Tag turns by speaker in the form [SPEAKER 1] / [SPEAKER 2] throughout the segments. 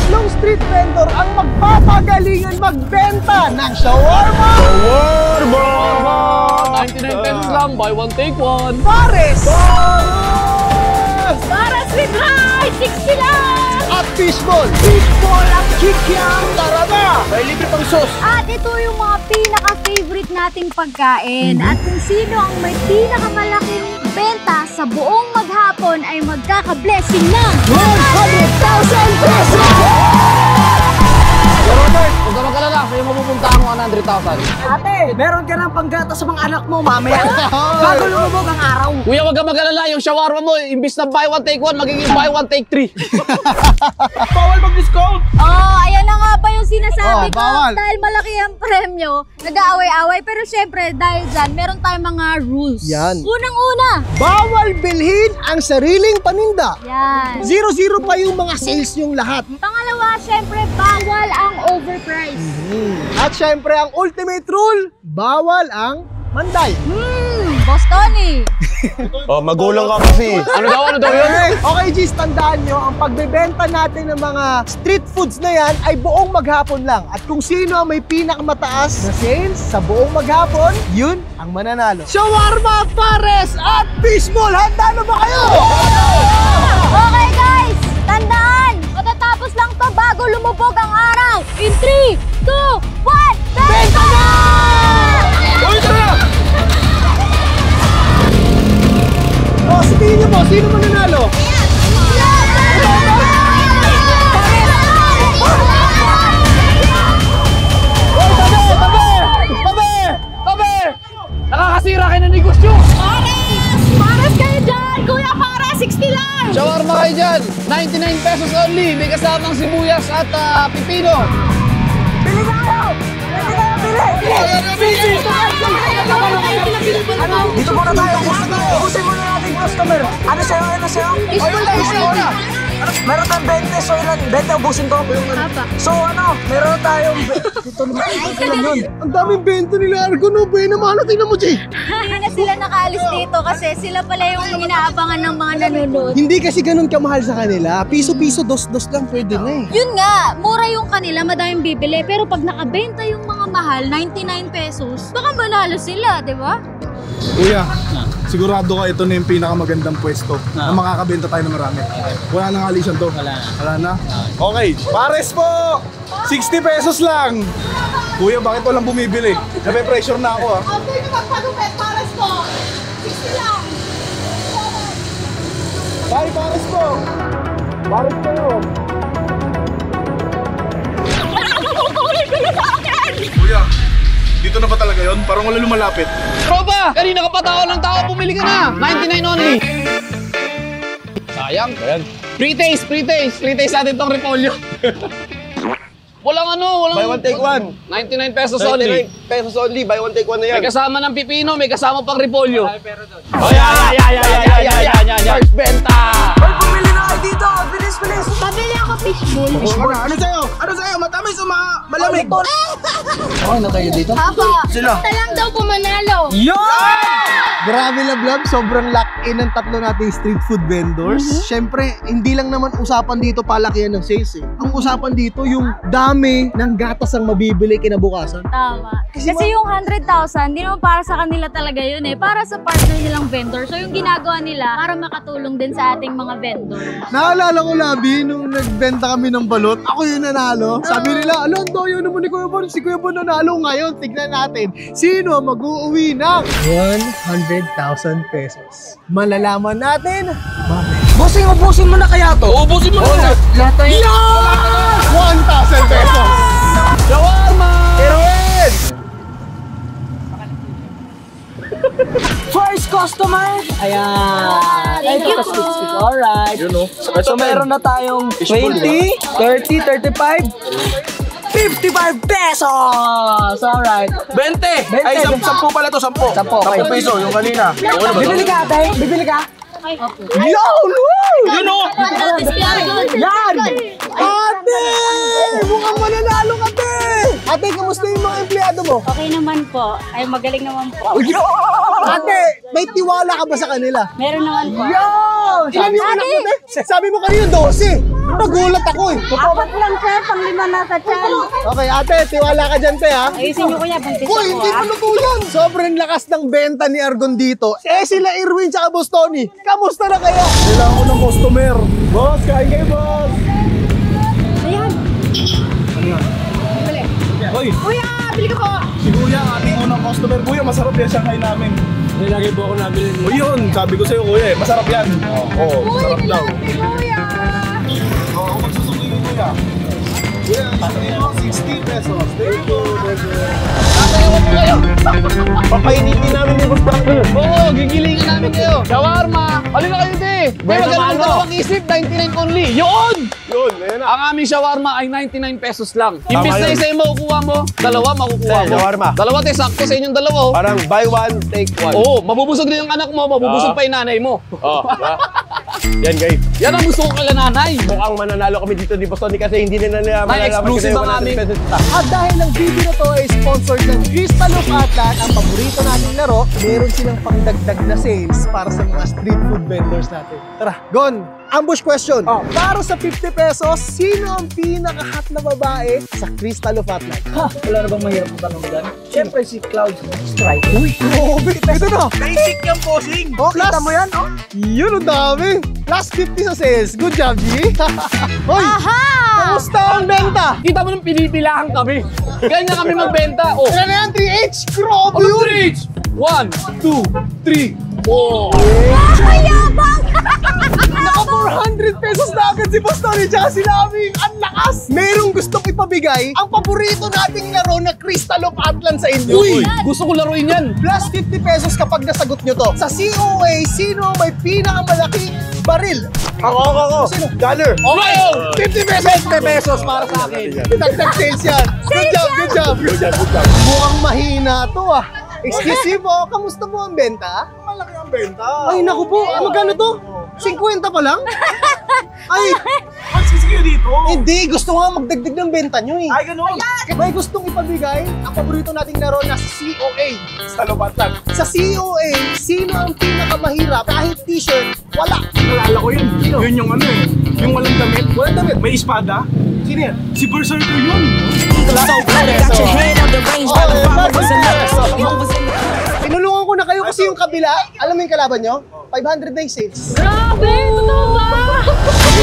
[SPEAKER 1] tatlong street vendor ang magpapagalingan magbenta ng shawarma!
[SPEAKER 2] Shawarma! 99 pesos lang, buy one, take one.
[SPEAKER 1] Pares!
[SPEAKER 3] Pares with high! 60 lang!
[SPEAKER 1] At fishball! Fishball at kikiam! Tara na!
[SPEAKER 2] May libre pang sauce.
[SPEAKER 3] At ito yung mga pinaka-favorite nating pagkain. At kung sino ang may pinakamalaking benta sa buong maghapon ay magkaka-blessing ng
[SPEAKER 1] 100,000 pesos!
[SPEAKER 2] Robert, huwag ka magkalala, sa'yo mapupuntahan mo 100,000.
[SPEAKER 4] Ate, meron ka ng panggata sa mga anak mo mamaya. Bago lumubog ang araw.
[SPEAKER 2] Kuya, huwag ka magkalala, yung shawarma mo, imbis na buy one, take one, magiging buy one, take three.
[SPEAKER 1] Bawal mag-discount!
[SPEAKER 3] Ayan na nga ba yung sinasabi ko.
[SPEAKER 1] bawal.
[SPEAKER 3] Dahil malaki ang premyo, nag-aaway-away. Pero syempre, dahil dyan, meron tayong mga rules.
[SPEAKER 1] Yan.
[SPEAKER 3] Unang-una.
[SPEAKER 1] Bawal bilhin ang sariling paninda.
[SPEAKER 3] Yan.
[SPEAKER 1] 0-0 pa yung mga sales yung lahat.
[SPEAKER 3] Pangalawa, syempre, bawal ang overprice.
[SPEAKER 1] At syempre, ang ultimate rule, bawal ang manday.
[SPEAKER 3] Boss Tony.
[SPEAKER 5] Oh, magulang ka kasi.
[SPEAKER 2] Ano daw yun?
[SPEAKER 1] Okay, G's, tandaan nyo, ang pagbebenta natin ng mga street foods na yan ay buong maghapon lang. At kung sino ang may pinakamataas na sales sa buong maghapon, yun ang mananalo. Shawarma, pares, at fishball! Handa na ba kayo?
[SPEAKER 3] Okay guys, tandaan, matatapos lang to bago lumubog ang araw. In 3, 2, 1, benta na!
[SPEAKER 1] O, sabihin nyo po, sino mananalo?
[SPEAKER 2] Tabi! Nakakasira kayo ng negosyo!
[SPEAKER 3] Pares kayo dyan! Kuya, para 60 lang!
[SPEAKER 2] Shawarma kayo dyan, 99 pesos only, may kasamang sibuyas at pipino.
[SPEAKER 4] Bili na kayo! Bili! Dito muna tayo. Ubusin muna natin yung customer. Ano sa'yo? Fishball. Meron tayong 20. So ilan? 20 ubusin ko. So meron tayong... Dito naman yun.
[SPEAKER 1] Ang daming benta nila, Argo, no? Buhay naman, tingnan mo, G.
[SPEAKER 3] Hindi na sila nakaalis dito kasi sila pala yung inaabangan ng mga nanonood.
[SPEAKER 1] Hindi kasi ganun kamahal sa kanila. Piso-piso, dos-dos lang pwede na eh.
[SPEAKER 3] Yun nga, mura yung kanila, madaming bibili. Pero pag nakabenta yung mga mahal, 99 pesos, baka manalo sila, di ba?
[SPEAKER 6] Kuya, sigurado ka ito na yung pinakamagandang pwesto na makakabenta tayo ng marami. Wala nang alisan to. Wala na? Okay, pares po! 60 pesos lang! Kuya, bakit walang bumibili? Nape-pressure na ako
[SPEAKER 3] Okay na magpagupit, pares po! 60 lang!
[SPEAKER 6] Bye, pares po! Pares po! Kuya, dito na ba talaga yon? Parang wala lumalapit.
[SPEAKER 2] Tropa! Kanina ka pa tao ng tao, bumili ka na! 99 only! Sayang. Ayan. Pre-taste natin tong repolyo. Walang
[SPEAKER 5] Buy one, take one.
[SPEAKER 2] 99 pesos only.
[SPEAKER 5] 99 pesos only. Buy one, take one na yan.
[SPEAKER 2] May kasama ng pipino, may kasama pang repolyo.
[SPEAKER 5] Oh, yan. First benta!
[SPEAKER 4] Bumili na kayo dito! Bilis!
[SPEAKER 3] Pabili ako fishbowl.
[SPEAKER 6] Ano sa'yo? Matamis o malamig?
[SPEAKER 4] Okay na tayo dito?
[SPEAKER 3] Papa, sila lang daw pumanalo.
[SPEAKER 1] Grabe Lablab, sobrang lock-in ng tatlo nating street food vendors. Siyempre, hindi lang naman usapan dito palakihan ng sales eh. Ang usapan dito yung dami ng gatas ang mabibili kinabukasan.
[SPEAKER 3] Tama. Kasi yung 100,000, hindi naman para sa kanila talaga yun eh. Para sa partner nilang vendor. So yung ginagawa nila para makatulong din sa ating mga vendor.
[SPEAKER 1] Naalala ko, Labi, nung nagbenta kami ng balot, ako yung nanalo. Sabi nila, ang doyo naman ni Kuya Bon, si Kuya Bon nanalo ngayon. Tignan natin, sino mag-uuwi ng 100,000 pesos. Malalaman natin, mamaya.
[SPEAKER 4] Bossing, ubusin mo na kaya to?
[SPEAKER 2] Ubusin mo na!
[SPEAKER 4] Lahat tayo.
[SPEAKER 1] 1,000 pesos!
[SPEAKER 2] Shawarma!
[SPEAKER 1] Erwin!
[SPEAKER 4] First customer! Ayan!
[SPEAKER 3] Thank you po.
[SPEAKER 4] Alright. So meron na tayong 20, 30, 35, 55 pesos! Alright.
[SPEAKER 6] 20! Ay, 10 pala to, 10.
[SPEAKER 4] 10, okay.
[SPEAKER 6] 10 peso, yung kanina.
[SPEAKER 4] Bibili ka, ate? Bibili ka?
[SPEAKER 1] Yun!
[SPEAKER 6] Yun o!
[SPEAKER 4] Yan!
[SPEAKER 1] Ate! Mukhang mananalo ka, ate! Ate, kamusta yung mga empleyado mo?
[SPEAKER 3] Okay naman po. Ay, magaling naman po.
[SPEAKER 1] Ate, may tiwala ka ba sa kanila?
[SPEAKER 3] Meron naman po.
[SPEAKER 1] Ilan yung anak mo, te? Sabi mo kanina 12. Nagulat ako eh.
[SPEAKER 3] Apat lang, sir. Pang-lima na sa tiyan.
[SPEAKER 1] Okay, ate, tiwala ka dyan, te, ha?
[SPEAKER 3] Ayusin niyo kuya, buntis
[SPEAKER 1] Uy, hindi pa luto yan! Sobrang lakas ng benta ni Argon dito. Sila Irwin tsaka Boss Tony. Kamusta na kayo?
[SPEAKER 6] Kailangan ko ng customer. Boss, kain kayo, boss.
[SPEAKER 3] Ayan.
[SPEAKER 6] Hoy,
[SPEAKER 3] Kuya, bili ka po.
[SPEAKER 6] si Kuya, ating unang customer. Kuya, masarap yan siya kain namin.
[SPEAKER 2] May lagi po ako nabili.
[SPEAKER 6] O yun, sabi ko sa'yo, Kuya, masarap yan. Oo, masarap daw.
[SPEAKER 3] Kuya.
[SPEAKER 6] Oo, magsusuki ko, Kuya. Kuya, sasabihin mo, 60 pesos. Thank you.
[SPEAKER 5] Papainitin namin ni Boss Buster.
[SPEAKER 2] Oo, gigilingan namin kayo. Shawarma. Halika kayo, te. May magandang dalawang isip, 99 only. Yun!
[SPEAKER 5] Yun, ayun na.
[SPEAKER 2] Ang aming shawarma ay 99 pesos lang. Imbis
[SPEAKER 5] Tama
[SPEAKER 2] na
[SPEAKER 5] yun.
[SPEAKER 2] isa yung makukuha mo, dalawa makukuha mo.
[SPEAKER 5] Shawarma.
[SPEAKER 2] Dalawa, te, sakto sa inyong dalawa. Oh.
[SPEAKER 5] Parang buy one, take one.
[SPEAKER 2] Oo, mabubusog din yung anak mo, mabubusog pa yung nanay mo.
[SPEAKER 5] Oh, diba? Yan guys.
[SPEAKER 2] Yan ang gusto ko kala nanay.
[SPEAKER 5] Mukhang mananalo kami dito ni Boss Tony kasi hindi nila malalaman
[SPEAKER 2] exclusive ang aming-
[SPEAKER 1] At dahil ang video na to ay sponsored ng Crystal of Atlan, ang paborito nating laro, meron silang pangdagdag na sales para sa mga street food vendors natin. Tara, Gon! Ambush question. Para sa 50 pesos, sino ang pinaka-hot na babae sa Crystal of Atlan?
[SPEAKER 4] Wala na bang mahirap na tanong dyan? Siyempre si Cloud Strike.
[SPEAKER 1] Uy, grabe! Ito na!
[SPEAKER 4] Basic yung posing.
[SPEAKER 1] Oh, kita mo yan? Oh? Yun, ang dami! Plus 50 sa sales. Good job, G! Hoy!
[SPEAKER 3] Aha!
[SPEAKER 1] Kamusta ang benta?
[SPEAKER 2] Kita mo nung pinipilahan kami. Ganyan kami magbenta. Oh,
[SPEAKER 1] Ilan na yan? 3H? Grabe
[SPEAKER 2] ano
[SPEAKER 1] yun!
[SPEAKER 2] reach? 1, 2, 3, 4.
[SPEAKER 3] Mayabang!
[SPEAKER 1] Naka 400 pesos na agad si Boss Tony tsaka si Laming. Ang lakas! Merong gustong ipabigay ang paborito nating laro na Crystal of Atlan sa inyo.
[SPEAKER 2] Uy, gusto ko laruin yan.
[SPEAKER 1] Plus 50 pesos kapag nasagot nyo to. Sa COA, sino ang may pinakamalaking baril?
[SPEAKER 5] Ako.
[SPEAKER 1] Sino?
[SPEAKER 5] Gunner.
[SPEAKER 2] Okay,
[SPEAKER 1] 50 pesos!
[SPEAKER 2] 50 pesos para sa akin.
[SPEAKER 1] Dagdag sales yan. Good job, good job, good job, good job. Mukhang mahina to ah. Excuse mo, kamusta mo ang benta?
[SPEAKER 6] Malaki ang benta.
[SPEAKER 1] Ay, naku po. Magkano to? 50 pa lang? Ay,
[SPEAKER 6] Magsisi kayo dito.
[SPEAKER 1] hindi. Gusto nga magdagdag ng benta nyo eh.
[SPEAKER 6] Ay, ganun.
[SPEAKER 1] May gustong ipabigay ang paborito nating laro na sa COA.
[SPEAKER 6] Salubatan.
[SPEAKER 1] Sa COA, sino ang pinakamahirap? Kahit t-shirt, wala.
[SPEAKER 6] Nalala ko yun. Yun yung ano eh. Yung walang damit.
[SPEAKER 1] Walang damit.
[SPEAKER 6] May espada. Sino yan? Si Berserker yun.
[SPEAKER 1] Tinulungan ko na kayo kasi yung kabila, alam mo yung kalaban nyo? 500 days sales.
[SPEAKER 3] Grabe! Totoo ba?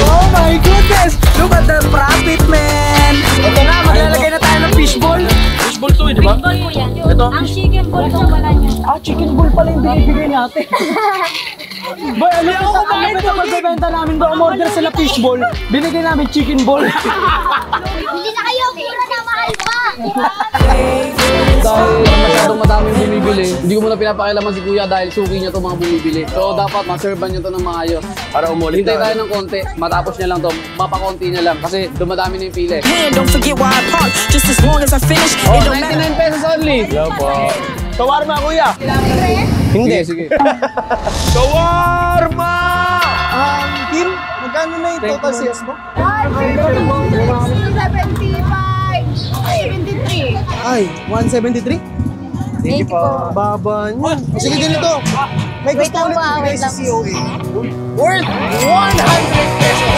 [SPEAKER 1] Oh my goodness!
[SPEAKER 4] Look at the profit, man! Ito na, maglalagay na tayo ng fishball. Fishball to eh, di ba?
[SPEAKER 3] Ball po yan. Ang chicken ball po wala niya.
[SPEAKER 4] Ah, chicken ball pala yung binibigay natin. Boy, ano ito pagbebenta namin ba? Umorder sila fishball, binigay namin chicken ball.
[SPEAKER 3] Hindi na kayo, mura na mahal pa.
[SPEAKER 2] Dahil masyadong madaming bumibili, hindi ko muna pinapakialaman si Kuya dahil suki niya itong mga bumibili. So dapat maservan niyo ito ng maayos.
[SPEAKER 5] Para umulit
[SPEAKER 2] Hintay
[SPEAKER 5] na.
[SPEAKER 2] tayo ng konti, matapos niya lang to, mapakonti niya lang kasi dumadami na yung pili.
[SPEAKER 7] hand, don't forget why I park. Just as long as I finish,
[SPEAKER 2] Oh,
[SPEAKER 7] it don't matter.
[SPEAKER 2] 99 pesos only.
[SPEAKER 5] Hello po. Shawarma, kuya.
[SPEAKER 2] Hindi, sige.
[SPEAKER 5] Shawarma!
[SPEAKER 1] Kim, magkano na yung total sales mo?
[SPEAKER 3] 73.
[SPEAKER 1] Ay, 173?
[SPEAKER 3] Thank you po.
[SPEAKER 1] Baba niya. Sige, ganito. May gusto
[SPEAKER 3] lang
[SPEAKER 1] ulit
[SPEAKER 3] po,
[SPEAKER 1] ibigay
[SPEAKER 3] wait
[SPEAKER 1] sa
[SPEAKER 3] lang.
[SPEAKER 1] COA. Worth 100 pesos.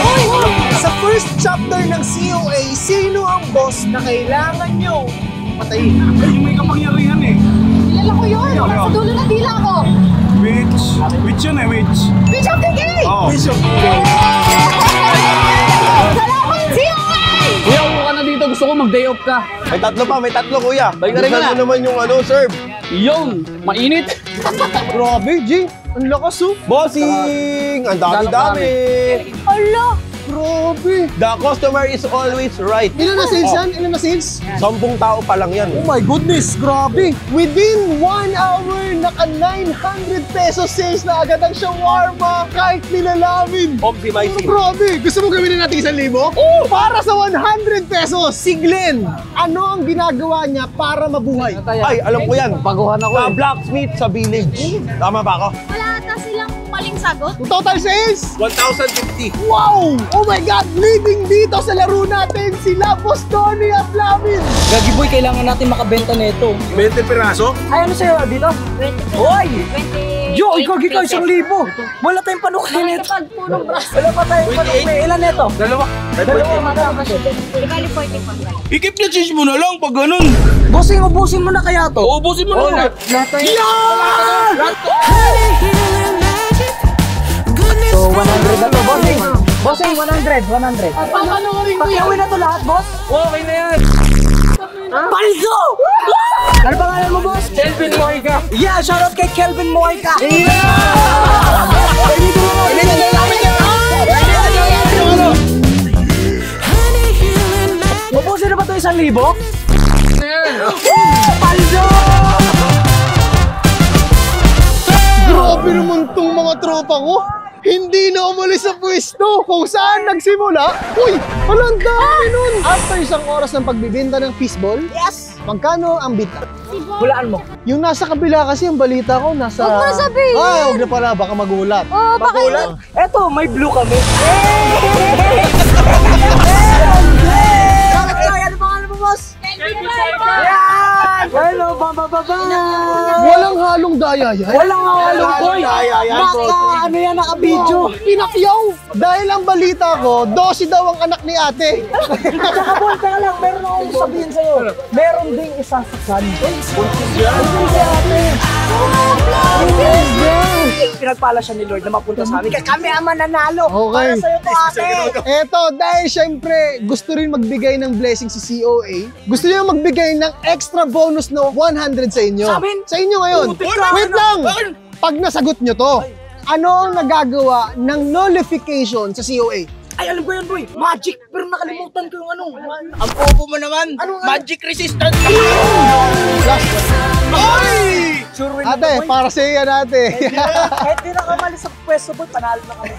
[SPEAKER 1] Sa first chapter ng COA, sino ang boss na kailangan nyo patayin?
[SPEAKER 6] Ay, yung may kapangyarihan eh.
[SPEAKER 3] Kilala ko yun. Sa dulo ng dila ko.
[SPEAKER 6] Witch. Witch yun eh, witch.
[SPEAKER 3] Bitch of the game!
[SPEAKER 6] Oo.
[SPEAKER 3] Salamat, COA!
[SPEAKER 2] Kuya, upo ka na dito. Gusto ko mag-day off ka.
[SPEAKER 5] May tatlo kuya.
[SPEAKER 2] Balik na rin
[SPEAKER 5] Buksan
[SPEAKER 2] na.
[SPEAKER 5] mo naman yung ano, serve.
[SPEAKER 2] Yung, mainit.
[SPEAKER 1] Grabe, G. Ang lakas, oh.
[SPEAKER 5] Bossing! Ang dami-dami!
[SPEAKER 3] Ala!
[SPEAKER 1] Grabe.
[SPEAKER 5] The customer is always right.
[SPEAKER 1] Ilan na sales yan? Ilan na sales?
[SPEAKER 5] 10 tao pa lang yan.
[SPEAKER 1] Oh my goodness, grabe. Within 1 hour, naka 900 pesos sales na agad ang shawarma kahit nilalamin.
[SPEAKER 5] Optimizing.
[SPEAKER 1] Grabe! Gusto mo gawin na natin 1,000? Oo! Para sa 100 pesos! Si Glenn, ano ang ginagawa niya para mabuhay?
[SPEAKER 5] Ay, alam ko yan.
[SPEAKER 2] Paguhan ako
[SPEAKER 5] Sa
[SPEAKER 2] eh.
[SPEAKER 5] blacksmith sa village. Tama ba ako?
[SPEAKER 3] Wala ata silang maling sagot.
[SPEAKER 1] Total sales!
[SPEAKER 5] 1,050.
[SPEAKER 1] Wow! Oh my God! Leading dito sa laro natin sila Boss Tony at Lamin!
[SPEAKER 4] Gagi boy, kailangan natin makabenta nito.
[SPEAKER 6] 20 piraso?
[SPEAKER 4] Ay, ano sa'yo dito?
[SPEAKER 3] 20.
[SPEAKER 4] Hoy!
[SPEAKER 3] 20.
[SPEAKER 4] Yo, ikaw 1,000. Wala tayong panukli nito. Wala pa tayong panukli. Ilan nito? Dalawa.
[SPEAKER 3] Bali 45.
[SPEAKER 5] Ikip na cheese mo na lang pag ganun.
[SPEAKER 4] Bossing, ubusin mo na kaya to.
[SPEAKER 5] Ubusin mo na lang.
[SPEAKER 4] So, 100 na to, bossing. Bossing, 100.
[SPEAKER 2] Paano ka rin
[SPEAKER 4] Pakiawin na to lahat, boss.
[SPEAKER 2] Okay na yan.
[SPEAKER 4] Paldo! Ano pangalan mo, boss?
[SPEAKER 2] Kelvin Moica.
[SPEAKER 4] Yeah, shoutout kay Kelvin Moica. Ubusin na ba ito 1,000? Paldo!
[SPEAKER 1] Grabe naman tong mga tropa ko. Hindi na umalis sa pwesto kung saan nagsimula. Uy, walang dami nun. After isang oras ng pagbibenta ng fishball,
[SPEAKER 4] Yes!
[SPEAKER 1] magkano ang bita?
[SPEAKER 4] Hulaan mo.
[SPEAKER 1] Yung nasa kabila kasi yung balita ko nasa...
[SPEAKER 3] Huwag mo sabihin.
[SPEAKER 1] Ay, huwag na pala, baka magulat.
[SPEAKER 3] Oh, bakit?
[SPEAKER 4] Eto, may blue kami. Ano pangalan mo, boss? Yan! Hello, baba.
[SPEAKER 1] Walang halong daya yan.
[SPEAKER 4] Walang halong boy. Baka ano yan, naka-video.
[SPEAKER 1] Pinakyaw! Dahil ang balita ko, 12 daw ang anak ni ate.
[SPEAKER 4] Tsaka boy, teka lang, meron akong sabihin sa'yo. Meron ding isang saksan. Pinagpala siya ni Lord na mapunta sa amin. Kaya kami ang mananalo.
[SPEAKER 1] Okay.
[SPEAKER 4] Para sa'yo to, ate.
[SPEAKER 1] Eto, dahil syempre gusto rin magbigay ng blessing si COA, gusto niya magbigay ng extra bonus no 100 sa inyo.
[SPEAKER 4] Sa amin?
[SPEAKER 1] Sa inyo ngayon. Wait lang! Pag nasagot nyo to, ano ang nagagawa ng nullification sa COA?
[SPEAKER 4] Ay, alam ko yan, boy. Magic. Pero nakalimutan ko yung ano.
[SPEAKER 5] Ang popo mo naman. Magic resistant. Ay!
[SPEAKER 4] Sure win
[SPEAKER 1] Ate, para sa iyo ate.
[SPEAKER 4] Kahit di nakamali sa pwesto, boy, panalo na kami.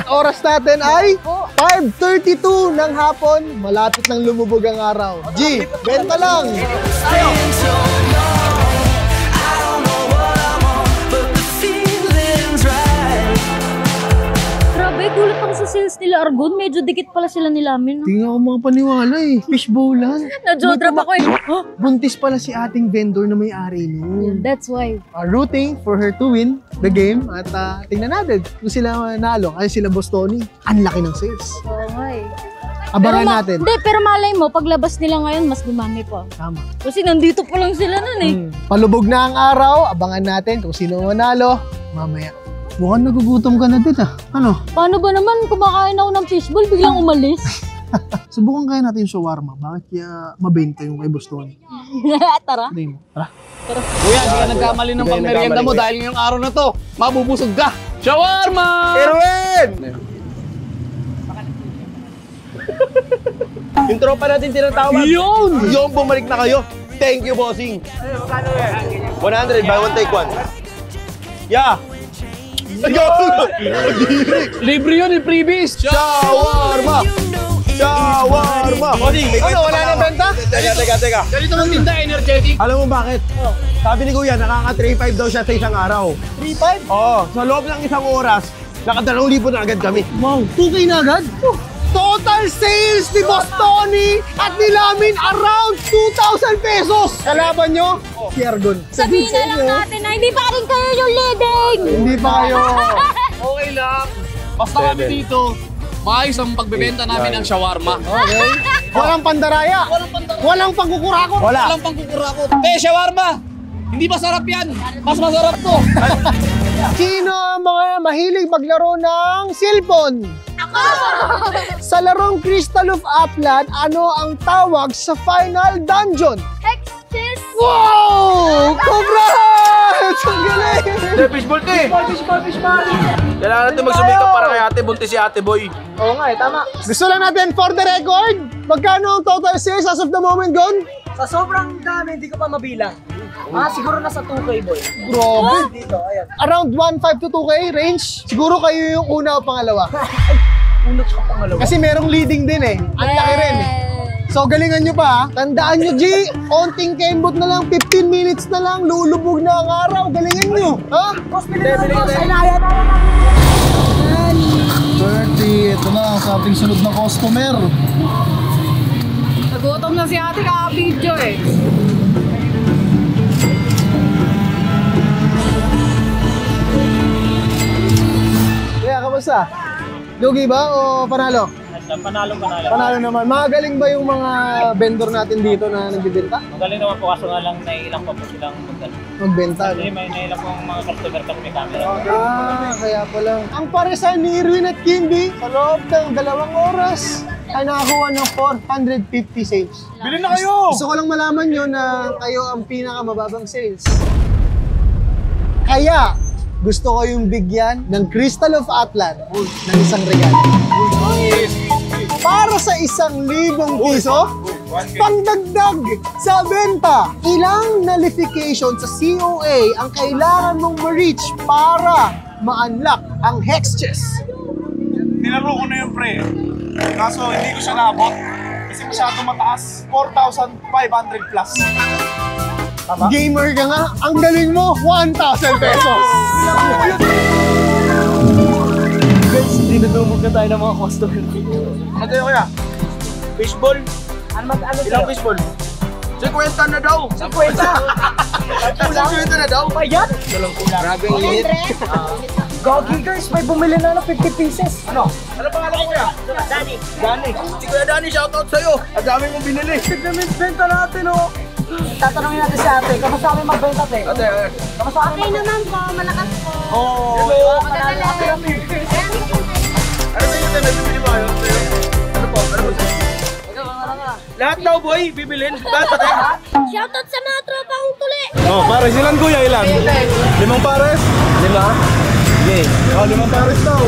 [SPEAKER 1] Oras natin ay 5:32 ng hapon. Malapit nang lumubog ang araw. G, benta lang.
[SPEAKER 3] Grabe, gulat ako sa sales nila Argon. Medyo dikit pala sila nilamin. No?
[SPEAKER 1] Tingnan ko mga paniwala eh. Fishbowlan.
[SPEAKER 3] Na-jodrap ako eh. Huh?
[SPEAKER 1] Buntis pala si ating vendor na may-ari nun.
[SPEAKER 3] That's why.
[SPEAKER 1] Rooting for her to win the game. At tingnan natin kung sila manalo. Kasi sila Boss Tony, ang laki ng sales.
[SPEAKER 3] Oo nga eh.
[SPEAKER 1] Abangan natin.
[SPEAKER 3] Hindi, pero malay mo, paglabas nila ngayon, mas dumami pa.
[SPEAKER 1] Tama.
[SPEAKER 3] Kasi nandito pa lang sila nun eh.
[SPEAKER 1] Palubog na ang araw. Abangan natin kung sino manalo. Mamaya. Mukhang nagugutom ka na din ah. Ano?
[SPEAKER 3] Paano ba naman kumakain ako ng fishball, biglang umalis?
[SPEAKER 1] Subukan kaya natin yung shawarma. Bakit kaya mabenta yung kay Boss Tony?
[SPEAKER 3] Tara.
[SPEAKER 1] Hindi mo. Tara.
[SPEAKER 2] Kuya, hindi ka nagkamali ng pangmerienda mo dahil ngayong araw na to, mabubusog ka. Shawarma!
[SPEAKER 5] Erwin! Yung tropa natin tinatawag.
[SPEAKER 2] Yun!
[SPEAKER 5] Yung bumalik na kayo. Thank you, bossing. 100, buy one, take one. Yeah!
[SPEAKER 2] Libre yun, yung previous.
[SPEAKER 5] Shawarma! Shawarma! Bossing, may
[SPEAKER 1] Ano, wala na benta?
[SPEAKER 5] Teka.
[SPEAKER 2] Ganito ng tinda, energetic.
[SPEAKER 5] Alam mo bakit? Sabi ni Kuya, nakaka-3.5 daw siya sa isang araw.
[SPEAKER 1] 3.5?
[SPEAKER 5] Oo, sa loob ng isang oras, naka-2,000 na agad kami.
[SPEAKER 1] Wow, 2K na agad? Total sales ni Boss Tony at nilamin around 2,000 pesos! Kalaban nyo? Si Argon.
[SPEAKER 3] Sabihin na lang natin na hindi pa rin kayo yung leading!
[SPEAKER 1] Hindi pa kayo.
[SPEAKER 2] Okay lang. Basta kami dito, maayos ang pagbebenta namin ng shawarma.
[SPEAKER 1] Okay. Walang pandaraya. Walang pangkukurakot.
[SPEAKER 2] Walang pangkukurakot. Shawarma! Hindi masarap yan. Mas masarap to.
[SPEAKER 1] Sino ang mga mahilig maglaro ng cellphone? Sa larong Crystal of Upland, ano ang tawag sa final dungeon?
[SPEAKER 3] Hexes!
[SPEAKER 1] Wow! Congrats! Ang galing!
[SPEAKER 5] Fishball te! Kailangan natin magsumikap para kay ate, buntis si ate boy.
[SPEAKER 4] Oo nga eh, tama.
[SPEAKER 1] Gusto lang natin for the record, magkano ang total sales as of the moment, Gon?
[SPEAKER 4] Sa sobrang dami, hindi ko pa mabilang. Siguro nasa 2K, boy.
[SPEAKER 1] Grabe!
[SPEAKER 4] Dito, ayan.
[SPEAKER 1] Around 1.5 to 2K range. Siguro kayo yung una o pangalawa.
[SPEAKER 4] Unot sa pangalawa.
[SPEAKER 1] Kasi merong leading din eh. Ang laki rin eh. So galingan nyo pa ha. Tandaan nyo G, onting kembot na lang, 15 minutes na lang, lulubog na ang araw. Galingan nyo. Ha?
[SPEAKER 4] Boss, bilhin na boss. Ay, naya na.
[SPEAKER 6] 30, ito na sa ating sunod na customer.
[SPEAKER 8] Nagutom na si ate kaka-video eh.
[SPEAKER 1] kamusta? Lugi ba o panalo?
[SPEAKER 9] Panalo.
[SPEAKER 1] Panalo naman. Magaling ba yung mga vendor natin dito na nagbibenta?
[SPEAKER 9] Magaling naman po kaso nga lang naiilang pa po silang
[SPEAKER 1] Magbenta, no?
[SPEAKER 9] Kasi may naiilang po mga customer kasi may camera.
[SPEAKER 1] Kaya pala. Ang paresan ni Irwin at Kimby, sa loob ng 2 oras, ay nakakuha ng 450 sales.
[SPEAKER 6] Bilhin na kayo!
[SPEAKER 1] Gusto ko lang malaman nyo na kayo ang pinakamababang sales. Kaya, gusto ko yung bigyan ng Crystal of Atlan ng isang regalo. Para sa 1,000 piso, pangdagdag sa benta. Ilang nullification sa COA ang kailangan mong ma-reach para ma-unlock ang Hex Chest?
[SPEAKER 6] Nilaro ko na yung pre. Kaso hindi ko siya naabot. Kasi masyado mataas. 4,500 plus. Tama?
[SPEAKER 1] Gamer ka nga, ang galing mo, 1,000 pesos.
[SPEAKER 4] Guys, dinudumog na tayo ng mga customer.
[SPEAKER 6] Ano tayo kaya? Fishball?
[SPEAKER 4] Ano
[SPEAKER 6] Ilang fishball? 50 na daw!
[SPEAKER 4] 50!
[SPEAKER 6] 50 na daw!
[SPEAKER 4] Pa yan?
[SPEAKER 6] Grabe ang init.
[SPEAKER 4] Gogi guys, may bumili na ng 50 pieces.
[SPEAKER 6] Ano? Ano pangalan ko kaya? Dani. Si Kuya Dani, shoutout sa'yo. Ang dami mong binili.
[SPEAKER 4] Benta natin oh. Tatanungin natin si ate, kamusta kami magbenta ate? Kamusta kami
[SPEAKER 3] Okay naman po, malakas po.
[SPEAKER 6] Oh,
[SPEAKER 3] Madali.
[SPEAKER 6] ano sa'yo tayo? May bibili mo ayaw sa'yo? Ano po? Ano po? Lahat daw boy, bibilin. Lahat tayo.
[SPEAKER 3] Shoutout sa mga tropa kong tuli.
[SPEAKER 6] Oh, pares. Ilan kuya? Ilan? 5 pares? 5? Okay. Oh, 5 pares daw.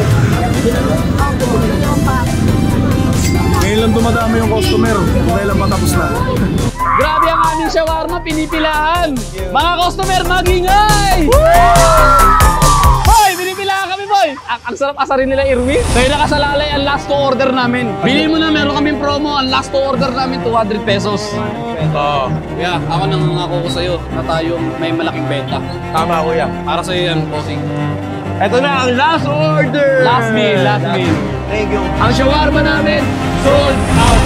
[SPEAKER 6] Ngayon lang dumadami yung customer. Kaya lang matapos na.
[SPEAKER 2] Grabe ang aming shawarma, pinipilahan! Mga customer, magingay! Hoy, pinipilahan kami, boy! Ang sarap asarin nila, Irwin. Kaya nakasalalay ang last to order namin. Bilhin mo na, meron kaming promo. Ang last to order namin, 200 pesos. Yeah, ako nangangako ko sa'yo na tayong may malaking benta.
[SPEAKER 6] Tama kuya.
[SPEAKER 2] Para sa'yo yan, bossing.
[SPEAKER 6] Ito na ang last order!
[SPEAKER 2] Last meal, last meal.
[SPEAKER 6] Thank you.
[SPEAKER 2] Ang shawarma namin, sold out!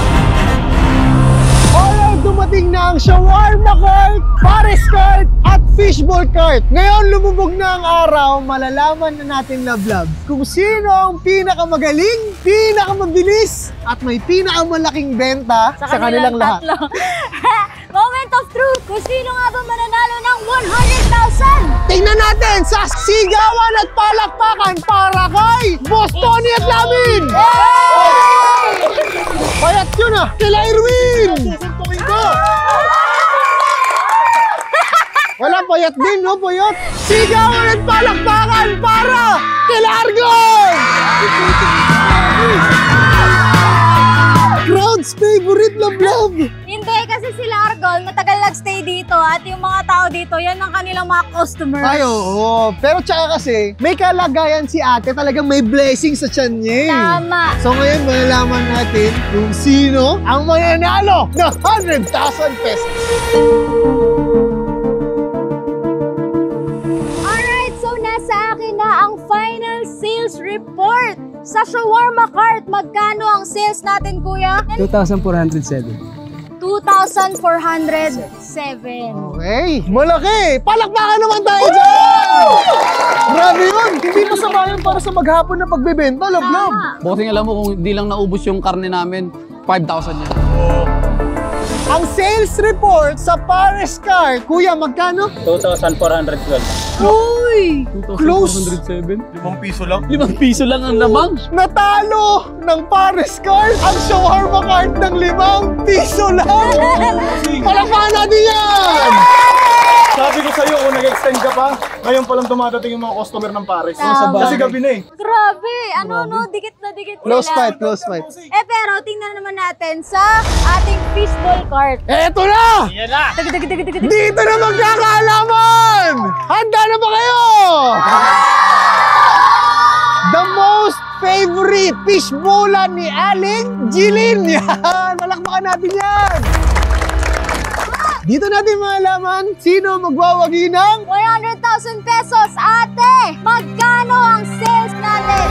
[SPEAKER 1] Alright, dumating na ang shawarma cart, pares cart, at fishball cart. Ngayon, lumubog na ang araw, malalaman na natin lablab kung sino ang pinakamagaling, pinakamabilis, at may pinakamalaking benta sa kanilang lahat.
[SPEAKER 3] Moment of truth, kung sino nga ba mananalo ng 100,000?
[SPEAKER 1] Tingnan natin sa sigawan at palakpakan para kay Boss Tony at Lamin! Payat yun ah! Kila Irwin! Susuntukin ko! Wala, payat din, no? Payat! Sigawan at palakpakan para kila Argon! Crowd's favorite lablab!
[SPEAKER 3] Hindi, kasi sila Argol, matagal nagstay dito at yung mga tao dito, yan ang kanilang mga customers.
[SPEAKER 1] Ay, oo. Pero tsaka kasi, may kalagayan si ate, talagang may blessing sa tiyan niya.
[SPEAKER 3] Tama.
[SPEAKER 1] So ngayon, malalaman natin kung sino ang mananalo ng 100,000 pesos.
[SPEAKER 3] Alright, so nasa akin na ang final sales report. Sa shawarma cart, magkano ang sales natin, kuya?
[SPEAKER 4] 2,407.
[SPEAKER 3] 2,407.
[SPEAKER 1] Okay, malaki! Palakpakan naman tayo dyan! Grabe yun! Hindi masama yun para sa maghapon na pagbebenta, love-love.
[SPEAKER 2] Bossing, alam mo kung hindi lang naubos yung karne namin, 5,000 yan.
[SPEAKER 1] Ang sales report sa Pares Cart, kuya, magkano?
[SPEAKER 9] 2,412.
[SPEAKER 1] Uy! Close!
[SPEAKER 2] 2,407?
[SPEAKER 6] 5 piso lang.
[SPEAKER 2] 5 piso lang ang lamang.
[SPEAKER 1] Natalo ng Pares Cart ang shawarma cart ng 5 piso lang! Palakpakan natin yan!
[SPEAKER 6] Sabi ko sa'yo, kung nag-extend ka pa, ngayon palang dumadating yung mga customer ng Pares.
[SPEAKER 3] Tama.
[SPEAKER 6] Kasi gabi na eh.
[SPEAKER 3] Grabe! Ano, no? Dikit na dikit
[SPEAKER 1] Close
[SPEAKER 3] sila.
[SPEAKER 1] fight, close fight.
[SPEAKER 3] Pero tingnan naman natin sa ating fishball cart.
[SPEAKER 1] Eto na!
[SPEAKER 9] Yan na!
[SPEAKER 1] Dito na magkakaalaman! Handa na ba kayo? The most favorite fishbowlan ni Aling Jilin. Yan! Malakpakan natin yan! Dito natin malaman sino magwawagi ng
[SPEAKER 3] 100,000 pesos, ate! Magkano ang sales natin?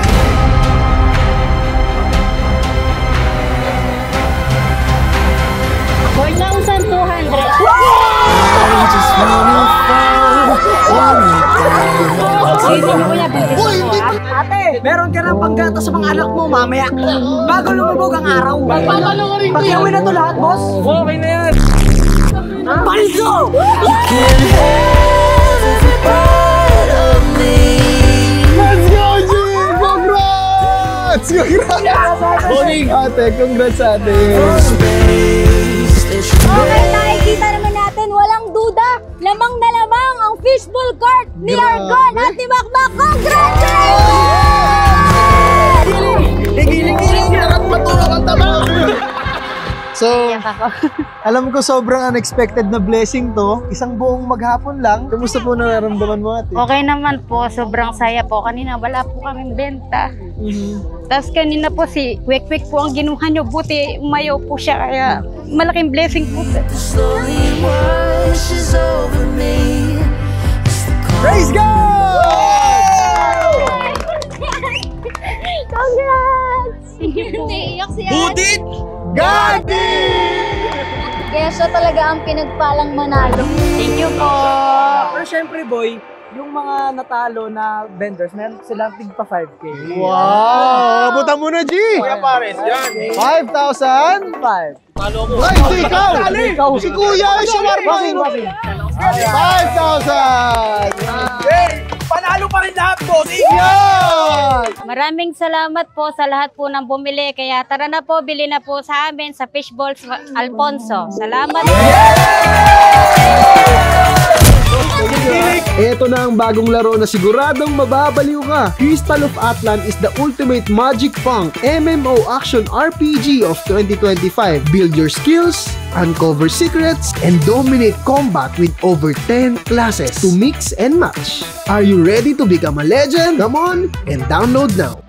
[SPEAKER 1] Uy, hindi pa...
[SPEAKER 4] Ate, Meron ka na panggata sa mga anak mo mamaya. Bago lumubog ang araw.
[SPEAKER 2] Magpapalo ko rin
[SPEAKER 4] Pakiawin na to lahat, boss.
[SPEAKER 2] Okay na yan.
[SPEAKER 4] Paldo!
[SPEAKER 1] Let's go, G! Congrats! Congrats!
[SPEAKER 2] Boning!
[SPEAKER 1] Ate, congrats ate!
[SPEAKER 3] Okay, nakikita naman natin, walang duda. Lamang na lamang ang fishbowl cart ni Argon at ni Makmak. Congratulations!
[SPEAKER 1] Gigiling-giling at matulog ang tama! So, alam ko sobrang unexpected na blessing to. Isang buong maghapon lang. Kamusta po nararamdaman mo ate?
[SPEAKER 10] Okay naman po, sobrang saya po. Kanina wala po kaming benta. Tapos kanina po si Kwek-Kwek po ang ginuha nyo. Buti umayaw po siya, kaya malaking blessing po.
[SPEAKER 1] Praise God!
[SPEAKER 3] Congrats! Naiiyak si Ate.
[SPEAKER 1] Gagi!
[SPEAKER 3] Kaya siya talaga ang pinagpalang manalo.
[SPEAKER 10] Thank you po.
[SPEAKER 4] Pero syempre, boy, yung mga natalo na vendors, meron silang tigpa 5K.
[SPEAKER 1] Wow! Abutan mo na, G!
[SPEAKER 5] Kuya Pares, yan.
[SPEAKER 1] 5,000?
[SPEAKER 4] 5.
[SPEAKER 1] Ay, si ikaw! Si Kuya, si Warma! 5,000!
[SPEAKER 4] Panalo pa rin lahat, boss!
[SPEAKER 1] Yan!
[SPEAKER 10] Maraming salamat po sa lahat po ng bumili. Kaya tara na po, bili na po sa amin sa Fishballs Alfonso. Salamat po.
[SPEAKER 1] Ito na ang bagong laro na siguradong mababaliw ka. Crystal of Atlan is the ultimate magic punk MMO action RPG of 2025. Build your skills, uncover secrets, and dominate combat with over 10 classes to mix and match. Are you ready to become a legend? Come on and download now.